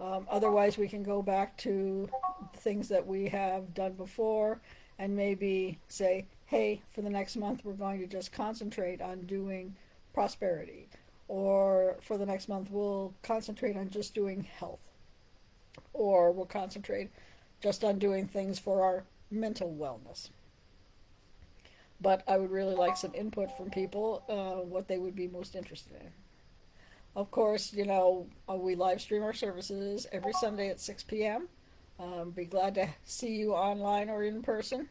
Otherwise, we can go back to things that we have done before and maybe say, hey, for the next month, we're going to just concentrate on doing prosperity. Or for the next month, we'll concentrate on just doing health. Or we'll concentrate just on doing things for our mental wellness. But I would really like some input from people, what they would be most interested in. Of course, we live stream our services every Sunday at 6 p.m. Be glad to see you online or in person.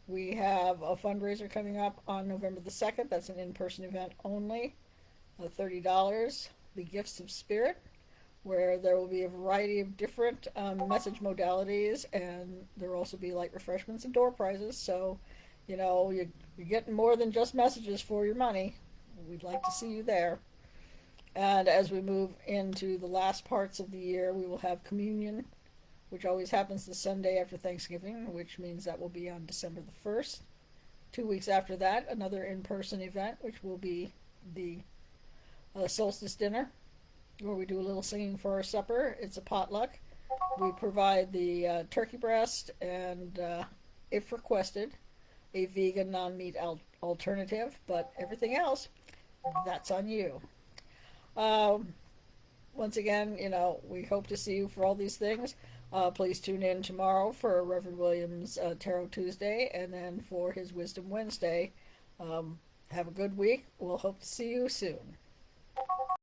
We have a fundraiser coming up on November the 2nd. That's an in person event only. $30. The Gifts of Spirit, where there will be a variety of different message modalities, and there will also be light refreshments and door prizes. So, you're getting more than just messages for your money. We'd like to see you there. And as we move into the last parts of the year, we will have communion, which always happens the Sunday after Thanksgiving, which means that will be on December the 1st. 2 weeks after that, another in person event, which will be the solstice dinner, where we do a little singing for our supper. It's a potluck. We provide the turkey breast and, if requested, a vegan non meat alternative, but everything else, that's on you. Um, Once again, we hope to see you for all these things. Please tune in tomorrow for Reverend Williams' Tarot Tuesday and then for his Wisdom Wednesday. Have a good week. We'll hope to see you soon.